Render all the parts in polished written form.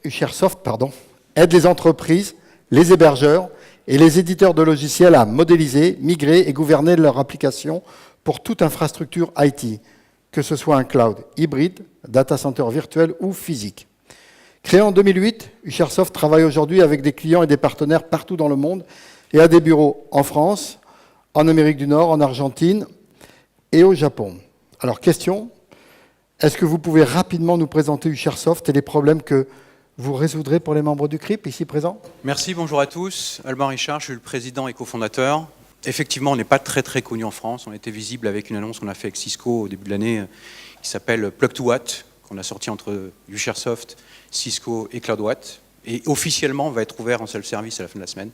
Ushare-Soft, aide les entreprises, les hébergeurs et les éditeurs de logiciels à modéliser, migrer et gouverner leur application pour toute infrastructure IT, que ce soit un cloud hybride, data center virtuel ou physique. Créé en 2008, Ushare-Soft travaille aujourd'hui avec des clients et des partenaires partout dans le monde et a des bureaux en France, en Amérique du Nord, en Argentine et au Japon. Alors, question, est-ce que vous pouvez rapidement nous présenter Ushare-Soft et les problèmes que vous résoudrez pour les membres du CRIP ici présents? Merci, bonjour à tous. Alban Richard, je suis le président et cofondateur. Effectivement, on n'est pas très connu en France. On était visible avec une annonce qu'on a fait avec Cisco au début de l'année qui s'appelle Plug to Watt, qu'on a sorti entre Ushare-Soft, Cisco et CloudWatt. Et officiellement, on va être ouvert en self-service à la fin de la semaine.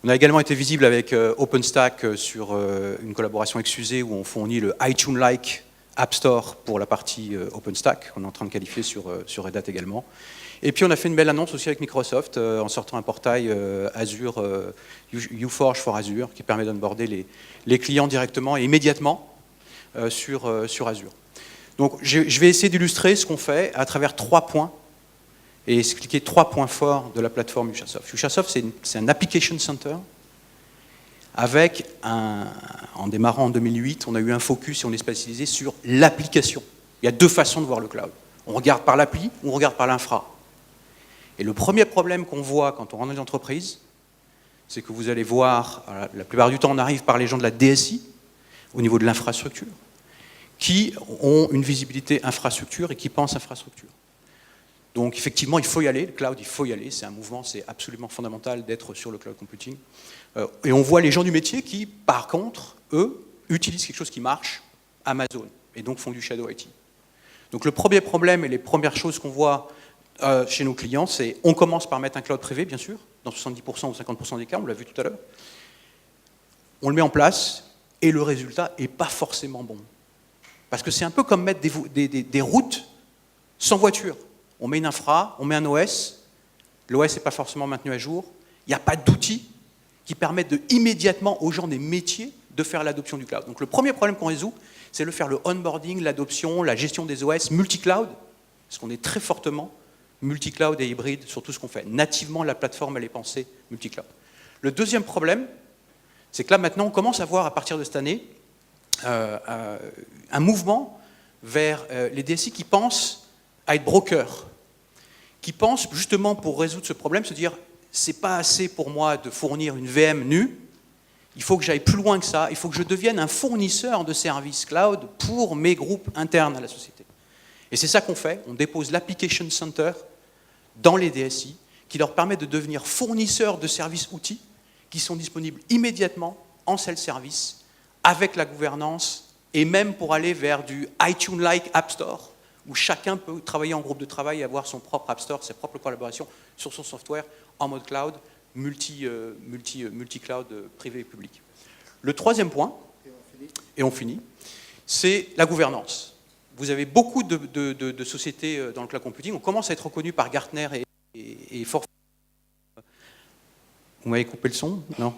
On a également été visible avec OpenStack sur une collaboration excusée où on fournit le iTunes-like App Store pour la partie OpenStack, qu'on est en train de qualifier sur Red Hat également. Et puis on a fait une belle annonce aussi avec Microsoft en sortant un portail Azure, UForge for Azure, qui permet d'onboarder les clients directement et immédiatement sur Azure. Donc je vais essayer d'illustrer ce qu'on fait à travers 3 points et expliquer 3 points forts de la plateforme Ushare-Soft. Ushare-Soft, c'est un application center avec en démarrant en 2008, on a eu un focus et on est spécialisé sur l'application. Il y a 2 façons de voir le cloud. On regarde par l'appli ou on regarde par l'infra. Et le premier problème qu'on voit quand on rentre dans une entreprise, c'est que vous allez voir, la plupart du temps, on arrive par les gens de la DSI, au niveau de l'infrastructure, qui ont une visibilité infrastructure et qui pensent infrastructure. Donc effectivement, il faut y aller, le cloud, il faut y aller, c'est un mouvement, c'est absolument fondamental d'être sur le cloud computing. Et on voit les gens du métier qui, par contre, eux, utilisent quelque chose qui marche, Amazon, et donc font du shadow IT. Donc le premier problème et les premières choses qu'on voit chez nos clients, c'est on commence par mettre un cloud privé, bien sûr, dans 70% ou 50% des cas, on l'a vu tout à l'heure. On le met en place et le résultat n'est pas forcément bon. Parce que c'est un peu comme mettre des routes sans voiture. On met une infra, on met un OS, l'OS n'est pas forcément maintenu à jour, il n'y a pas d'outils qui permettent immédiatement aux gens des métiers de faire l'adoption du cloud. Donc le premier problème qu'on résout, c'est de faire le onboarding, l'adoption, la gestion des OS multi-cloud, parce qu'on est très fortement multi-cloud et hybride sur tout ce qu'on fait. Nativement, la plateforme, elle est pensée multi-cloud. Le deuxième problème, c'est que là, maintenant, on commence à voir, à partir de cette année, un mouvement vers les DSI qui pensent à être brokers, qui pensent, justement, pour résoudre ce problème, se dire, c'est pas assez pour moi de fournir une VM nue, il faut que j'aille plus loin que ça, il faut que je devienne un fournisseur de services cloud pour mes groupes internes à la société. Et c'est ça qu'on fait, on dépose l'Application Center dans les DSI, qui leur permet de devenir fournisseurs de services outils qui sont disponibles immédiatement en self-service, avec la gouvernance, et même pour aller vers du iTunes-like App Store, où chacun peut travailler en groupe de travail et avoir son propre App Store, ses propres collaborations sur son software en mode cloud, multi-cloud privé et public. Le troisième point, et on finit, c'est la gouvernance. Vous avez beaucoup de sociétés dans le cloud computing. On commence à être reconnu par Gartner et Fortinet. Vous m'avez coupé le son? Non.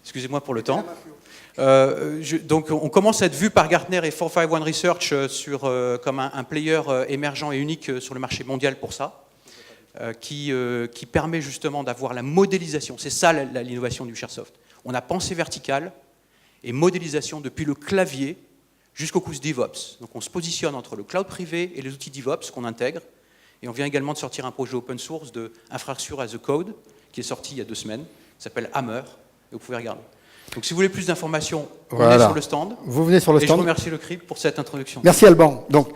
Excusez-moi pour le temps. Donc on commence à être vu par Gartner et 451 Research comme un player émergent et unique sur le marché mondial pour ça, qui permet justement d'avoir la modélisation. C'est ça l'innovation du Ushare-Soft. On a pensée verticale et modélisation depuis le clavier jusqu'au couche DevOps. Donc on se positionne entre le cloud privé et les outils DevOps qu'on intègre. Et on vient également de sortir un projet open source de infrastructure as a code qui est sorti il y a 2 semaines, qui s'appelle Hammer, et vous pouvez regarder. Donc si vous voulez plus d'informations, voilà. Venez sur le stand. Vous venez sur le stand. Et je remercie le CRIP pour cette introduction. Merci Alban. Donc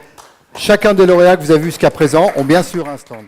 chacun des lauréats que vous avez vus jusqu'à présent ont bien sûr un stand.